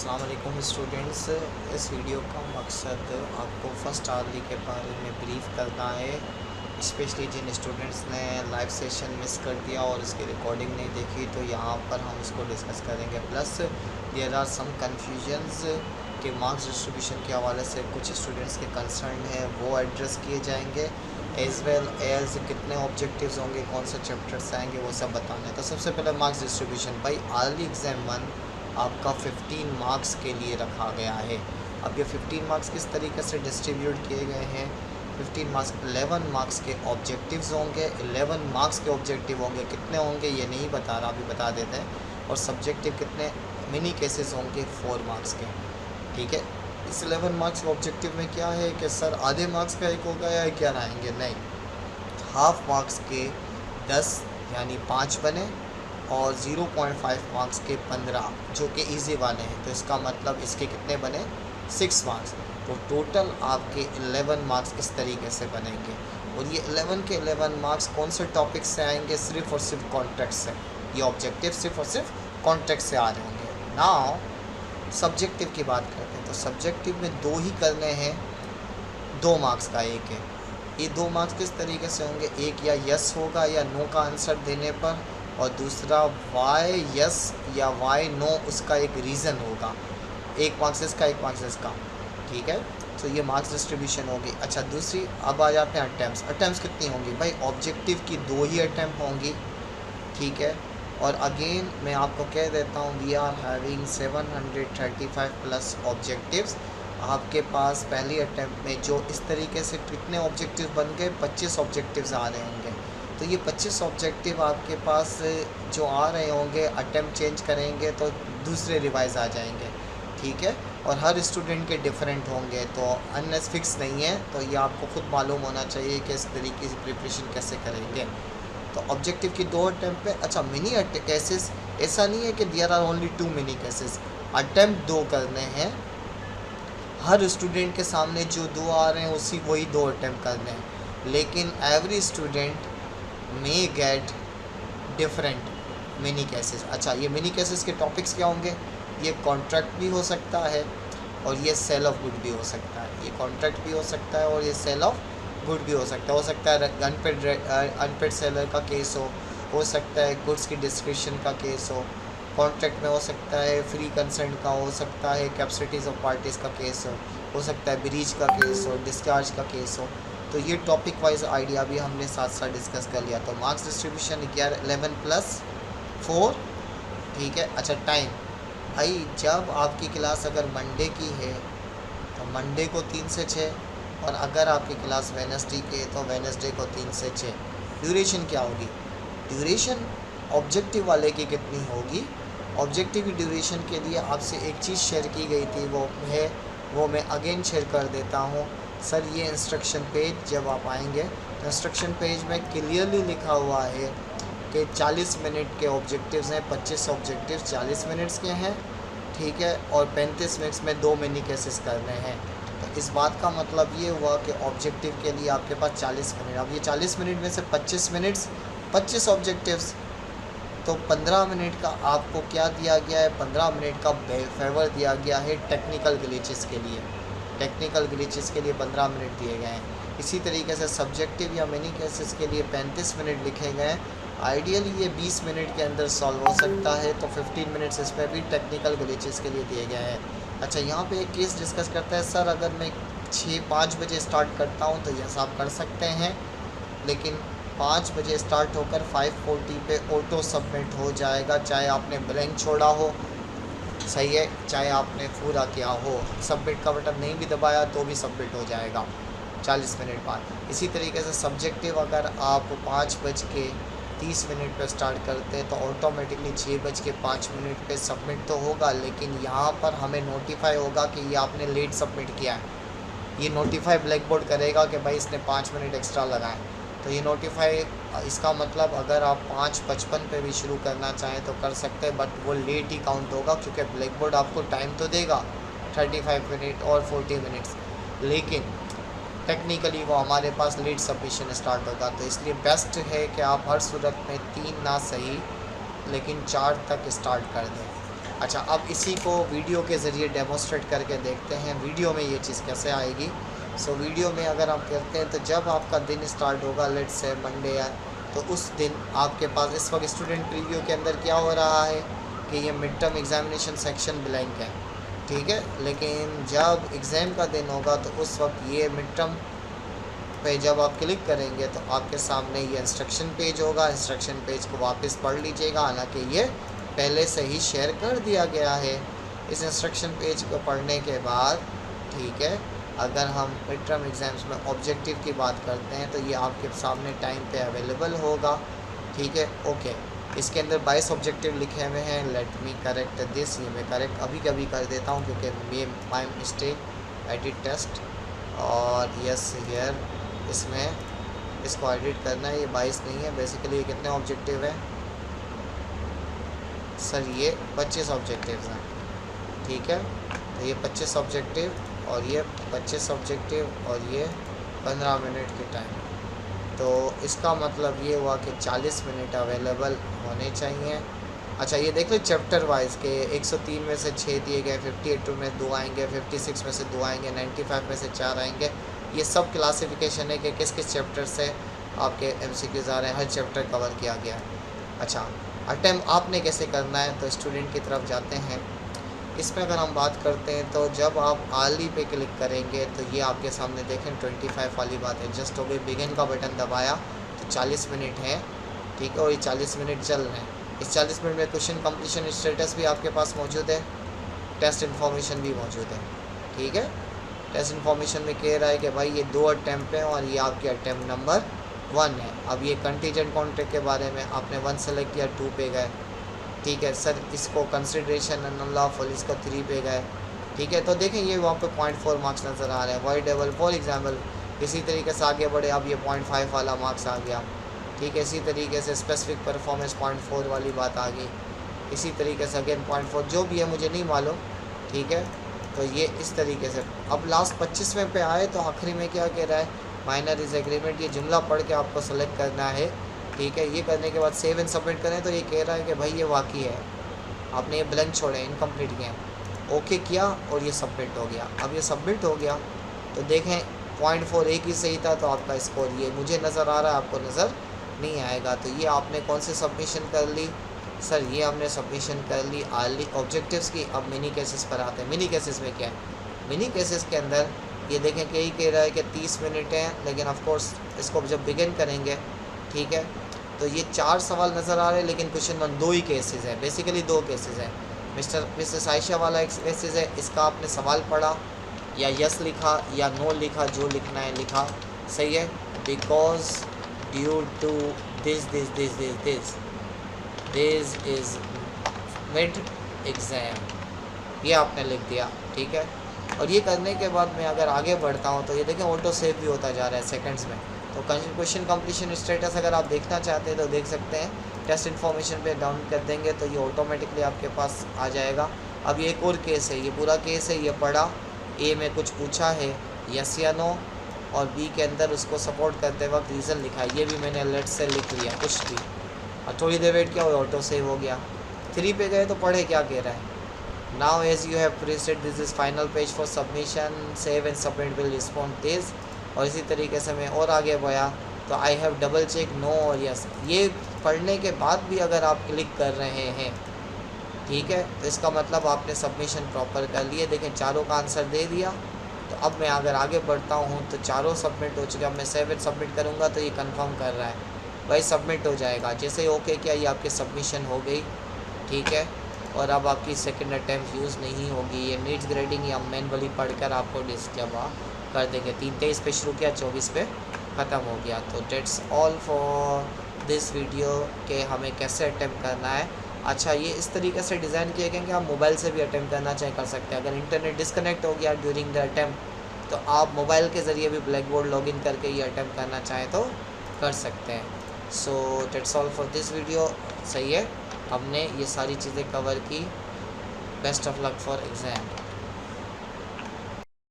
अस्सलाम वालेकुम स्टूडेंट्स। इस वीडियो का मकसद आपको फ़र्स्ट आर्ली के बारे में ब्रीफ करना है, स्पेशली जिन स्टूडेंट्स ने लाइव सेशन मिस कर दिया और उसकी रिकॉर्डिंग नहीं देखी, तो यहाँ पर हम उसको डिस्कस करेंगे। Plus there are some confusions के मार्क्स डिस्ट्रीब्यूशन के हवाले से कुछ स्टूडेंट्स के कंसर्न है, वो एड्रेस किए जाएंगे, एज़ वेल एज़ कितने ऑब्जेक्टिव्स होंगे, कौन से चैप्टर्स आएंगे, वो सब बताना है। तो सबसे पहले मार्क्स डिस्ट्रीब्यूशन। भाई आर्ली एग्ज़ाम 1 आपका 15 मार्क्स के लिए रखा गया है। अब ये 15 मार्क्स किस तरीके से डिस्ट्रीब्यूट किए गए हैं? 15 मार्क्स 11 मार्क्स के ऑब्जेक्टिव्स होंगे। 11 मार्क्स के ऑब्जेक्टिव होंगे, कितने होंगे ये नहीं बता रहा, अभी बता देते हैं। और सब्जेक्टिव कितने मिनी केसेस होंगे 4 मार्क्स के, ठीक है। इस 11 मार्क्स के ऑब्जेक्टिव में क्या है कि सर आधे मार्क्स का एक होगा या क्या आएंगे? नहीं, हाफ मार्क्स के 10 यानी 5 बने और 0.5 मार्क्स के 15 जो कि इजी वाले हैं, तो इसका मतलब इसके कितने बने 6 मार्क्स। तो टोटल आपके 11 मार्क्स इस तरीके से बनेंगे। और ये 11 के 11 मार्क्स कौन से टॉपिक से आएंगे? सिर्फ और सिर्फ कॉन्ट्रैक्ट से। ये ऑब्जेक्टिव सिर्फ और सिर्फ कॉन्ट्रैक्ट से आ रहे होंगे। नाउ सब्जेक्टिव की बात करते हैं, तो सब्जेक्टिव में 2 ही करने हैं, 2 मार्क्स का एक है। ये 2 मार्क्स किस तरीके से होंगे? एक या यस होगा या नो का आंसर देने पर, और दूसरा वाई यस या वाई नो उसका एक रीज़न होगा। 1 मार्क्स इसका, 1 मार्क्स इसका, ठीक है। तो ये मार्क्स डिस्ट्रीब्यूशन होगी। अच्छा, दूसरी अब आ जाते हैं अटैम्प्ट्स। अटैम्प्ट्स कितनी होंगी? भाई ऑब्जेक्टिव की 2 ही अटैम्प्ट होंगी, ठीक है। और अगेन मैं आपको कह देता हूँ, we are having 735 plus objectives. आपके पास पहली अटैम्प्ट में जो इस तरीके से कितने ऑब्जेक्टिव बन गए? 25 ऑब्जेक्टिव्स आ रहे होंगे। तो ये 25 ऑब्जेक्टिव आपके पास जो आ रहे होंगे, अटैम्प्ट चेंज करेंगे तो दूसरे रिवाइज आ जाएंगे, ठीक है। और हर स्टूडेंट के डिफरेंट होंगे, तो अनलेस फिक्स नहीं है, तो ये आपको खुद मालूम होना चाहिए कि इस तरीके से प्रिपरेशन कैसे करेंगे। तो ऑब्जेक्टिव की 2 अटैम्प्ट पे। अच्छा, मिनी केसेस ऐसा नहीं है कि there are only 2 mini cases. Attempt 2 करने हैं, हर स्टूडेंट के सामने जो 2 आ रहे हैं उसी वही 2 अटैम्प्ट करने हैं, लेकिन एवरी स्टूडेंट मे गेट डिफरेंट मिनी केसेस। अच्छा, ये मिनी केसेस के टॉपिक्स क्या होंगे? ये कॉन्ट्रैक्ट भी हो सकता है और ये सेल ऑफ गुड भी हो सकता है। ये कॉन्ट्रैक्ट भी हो सकता है और ये सेल ऑफ गुड भी हो सकता है। हो सकता है अनपेड सेलर का केस हो सकता है गुड्स की डिस्क्रिप्शन का केस कॉन्ट्रैक्ट में हो सकता है फ्री कंसेंट का, हो सकता है कैपेसिटीज़ ऑफ पार्टीज़ का केस हो सकता है ब्रीच का केस हो, डिस्चार्ज का केस हो। तो ये टॉपिक वाइज आइडिया भी हमने साथ साथ डिस्कस कर लिया। तो मार्क्स डिस्ट्रीब्यूशन 11 प्लस 4, ठीक है। अच्छा, टाइम। भाई जब आपकी क्लास अगर मंडे की है तो मंडे को 3 से 6, और अगर आपकी क्लास वेडनेसडे की है तो वेडनेसडे को 3 से 6। ड्यूरेशन क्या होगी? ड्यूरेशन ऑब्जेक्टिव वाले की कितनी होगी? ऑब्जेक्टिव की ड्यूरेशन के लिए आपसे एक चीज़ शेयर की गई थी, वो मैं अगेन शेयर कर देता हूँ। सर ये इंस्ट्रक्शन पेज जब आप आएंगे तो इंस्ट्रक्शन पेज में क्लियरली लिखा हुआ है कि 40 मिनट के ऑब्जेक्टिव्स हैं, 25 ऑब्जेक्टिव्स 40 मिनट्स के हैं, ठीक है। और 35 मिनट्स में 2 मिनी केसेस करने हैं। तो इस बात का मतलब ये हुआ कि ऑब्जेक्टिव के लिए आपके पास 40 मिनट। अब ये 40 मिनट में से 25 मिनट्स 25 ऑब्जेक्टिव्स, तो 15 मिनट का आपको क्या दिया गया है? 15 मिनट का फेवर दिया गया है टेक्निकल ग्लिचेस के लिए। टेक्निकल ग्लिचेस के लिए 15 मिनट दिए गए हैं। इसी तरीके से सब्जेक्टिव या मिनी केसेस के लिए 35 मिनट लिखे गए हैं। आइडियली ये 20 मिनट के अंदर सॉल्व हो सकता है, तो 15 मिनट्स इसमें भी टेक्निकल ग्लिचेस के लिए दिए गए हैं। अच्छा, यहाँ पे एक केस डिस्कस करता है, सर अगर मैं 5 बजे स्टार्ट करता हूँ तो यस आप कर सकते हैं, लेकिन 5 बजे स्टार्ट होकर 5:40 पे ऑटो सबमिट हो जाएगा, चाहे आपने ब्लैंक छोड़ा हो, सही है, चाहे आपने पूरा किया हो। सबमिट का बटन नहीं भी दबाया तो भी सबमिट हो जाएगा 40 मिनट बाद। इसी तरीके से सब्जेक्टिव अगर आप 5:30 पे स्टार्ट करते हैं तो ऑटोमेटिकली 6:05 पे सबमिट तो होगा, लेकिन यहाँ पर हमें नोटिफाई होगा कि ये आपने लेट सबमिट किया है। ये नोटिफाई ब्लैक बोर्ड करेगा कि भाई इसने 5 मिनट एक्स्ट्रा लगाए। तो ये नोटिफाई, इसका मतलब अगर आप 5:55 पे भी शुरू करना चाहें तो कर सकते हैं, बट वो लेट ही काउंट होगा, क्योंकि ब्लैक बोर्ड आपको टाइम तो देगा 35 मिनट और 40 मिनट्स, लेकिन टेक्निकली वो हमारे पास लेट सबमिशन स्टार्ट होगा। तो इसलिए बेस्ट है कि आप हर सूरत में 3 ना सही लेकिन 4 तक स्टार्ट कर दें। अच्छा, अब इसी को वीडियो के ज़रिए डेमोस्ट्रेट करके देखते हैं वीडियो में ये चीज़ कैसे आएगी। सो वीडियो में अगर हम करते हैं तो जब आपका दिन स्टार्ट होगा, लेट्स से मंडे है, तो उस दिन आपके पास इस वक्त स्टूडेंट प्रीव्यू के अंदर क्या हो रहा है कि ये mid term examination section blank है, ठीक है। लेकिन जब एग्ज़ाम का दिन होगा तो उस वक्त ये मिड टर्म पे जब आप क्लिक करेंगे तो आपके सामने ये इंस्ट्रक्शन पेज होगा। इंस्ट्रक्शन पेज को वापस पढ़ लीजिएगा, हालांकि ये पहले से ही शेयर कर दिया गया है। इस इंस्ट्रक्शन पेज को पढ़ने के बाद, ठीक है, अगर हम मिड टर्म एग्ज़ाम्स में ऑब्जेक्टिव की बात करते हैं तो ये आपके सामने टाइम पे अवेलेबल होगा, ठीक है। ओके, इसके अंदर 22 ऑब्जेक्टिव लिखे हुए हैं। लेट मी करेक्ट दिस, ये मैं करेक्ट अभी कभी कर देता हूँ क्योंकि ये माई मिस्टेक, एडिट टेस्ट और यस हियर, इसमें इसको एडिट करना है। ये 22 नहीं है, बेसिकली ये कितने ऑब्जेक्टिव है सर? ये 25 ऑब्जेक्टिव्स हैं, ठीक है। तो ये 25 ऑब्जेक्टिव और ये 25 ऑब्जेक्टिव और ये 15 मिनट की टाइम, तो इसका मतलब ये हुआ कि 40 मिनट अवेलेबल होने चाहिए। अच्छा, ये देख लो चैप्टर वाइज के 103 में से 6 दिए गए, 58 में 2 आएंगे, 56 में से 2 आएंगे, 95 में से 4 आएंगे। ये सब क्लासिफिकेशन है कि किस किस चैप्टर से आपके MCQs आ रहे हैं, हर चैप्टर कवर किया गया है। अच्छा, अटैम्प्ट आपने कैसे करना है, तो स्टूडेंट की तरफ जाते हैं। इसमें अगर हम बात करते हैं तो जब आप आली पे क्लिक करेंगे तो ये आपके सामने देखें 25 वाली बात है, जस्ट हो गई। बिगिन का बटन दबाया तो 40 मिनट है, ठीक है, और ये 40 मिनट चल रहे हैं। इस 40 मिनट में क्वेश्चन कंप्लीशन स्टेटस भी आपके पास मौजूद है, टेस्ट इन्फॉर्मेशन भी मौजूद है, ठीक है। टेस्ट इन्फॉर्मेशन में कह रहा है कि भाई ये 2 अटैम्प्ट हैं और ये आपके अटैम्प्ट नंबर 1 है। अब ये कंटीजेंट कॉन्ट्रैक्ट के बारे में आपने 1 सेलेक्ट किया, 2 पे गए, ठीक है सर। इसको कंसिडरेशन अनलॉफुल, इसका 3 पे गए, ठीक है। तो देखें ये वहाँ पे 0.4 मार्क्स नज़र आ रहे हैं। वाई डबल फॉर एग्जाम्पल इसी तरीके से आगे बढ़े, अब ये 0.5 वाला मार्क्स आ गया, ठीक है। इसी तरीके से स्पेसिफिक परफॉर्मेंस 0.4 वाली बात आ गई, इसी तरीके से अगेन 0.4, जो भी है मुझे नहीं मालूम, ठीक है। तो ये इस तरीके से अब लास्ट 25वें पे आए तो आखिरी में क्या कह रहा है, माइनर इज एग्रीमेंट। ये जुमला पढ़ के आपको सेलेक्ट करना है, ठीक है। ये करने के बाद सेव एंड सबमिट करें तो ये कह रहा है कि भाई ये वाकई है, आपने ये ब्लैंक छोड़े, इनकम्प्लीट किए। ओके किया और ये सबमिट हो गया। अब ये सबमिट हो गया तो देखें 0.4 एक ही सही था, तो आपका स्कोर ये मुझे नज़र आ रहा है, आपको नज़र नहीं आएगा। तो ये आपने कौन सी सबमिशन कर ली सर? ये हमने सबमिशन कर ली आर्ली ऑब्जेक्टिव्स की। अब मिनी केसेस पर आते हैं। मिनी केसेस में क्या है? मिनी केसेस के अंदर ये देखें कि यही कह रहा है कि 30 मिनट हैं, लेकिन ऑफ कोर्स इसको जब बिगिन करेंगे, ठीक है, तो ये 4 सवाल नज़र आ रहे हैं, लेकिन क्वेश्चन नंबर 2 ही केसेस है, बेसिकली 2 केसेस है। मिसेस आयशा वाला एक केसेस है, इसका आपने सवाल पढ़ा या यस लिखा या नो लिखा, जो लिखना है लिखा, सही है। Because due to this this this this this this is mid exam, ये आपने लिख दिया, ठीक है। और ये करने के बाद मैं अगर आगे बढ़ता हूँ तो ये देखें ऑटो सेव भी होता जा रहा है सेकंड्स में। तो क्वेश्चन कंप्लीशन स्टेटस अगर आप देखना चाहते हैं तो देख सकते हैं। टेस्ट इन्फॉर्मेशन पे डाउन कर देंगे तो ये ऑटोमेटिकली आपके पास आ जाएगा। अब ये एक और केस है, ये पूरा केस है, ये पढ़ा, ए में कुछ पूछा है यस या नो, और बी के अंदर उसको सपोर्ट करते वक्त रीज़न लिखा है, ये भी मैंने अलर्ट से लिख लिया कुछ भी, और थोड़ी देर वेट किया और ऑटो सेव हो गया। 3 पे गए तो पढ़े क्या कह रहा है, now as you have pressed this is final page for submission, save and submit will respond this. और इसी तरीके से मैं और आगे बढ़ा तो I have double check no और यस। ये पढ़ने के बाद भी अगर आप क्लिक कर रहे हैं, ठीक है, तो इसका मतलब आपने सबमिशन प्रॉपर कर लिए। देखें चारों का आंसर दे दिया। तो अब मैं अगर आगे बढ़ता हूँ तो चारों सबमिट हो चुके। अब मैं सेव एंड सबमिट करूँगा तो ये कंफर्म कर रहा है भाई सबमिट हो जाएगा। जैसे ही ओके किया ये आपकी सबमिशन हो गई, ठीक है। और अब आपकी सेकंड अटैम्प्ट यूज़ नहीं होगी। ये नीड्स ग्रेडिंग या मैनुअली पढ़कर आपको डिस्कवर कर देंगे। 23 पे शुरू किया, 24 पे ख़त्म हो गया। तो that's all for this video के हमें कैसे अटैम्प्ट करना है। अच्छा, ये इस तरीके से डिज़ाइन किए गए कि आप मोबाइल से भी अटैम्प्ट करना चाहें कर सकते हैं। अगर इंटरनेट डिस्कनेक्ट हो गया ड्यूरिंग द अटैम्प्ट तो आप मोबाइल के ज़रिए भी ब्लैक बोर्ड लॉगिन करके ये अटैम्प्ट करना चाहें तो कर सकते हैं। So that's all for this video. सही है, हमने ये सारी चीज़ें कवर की। Best of luck for exam.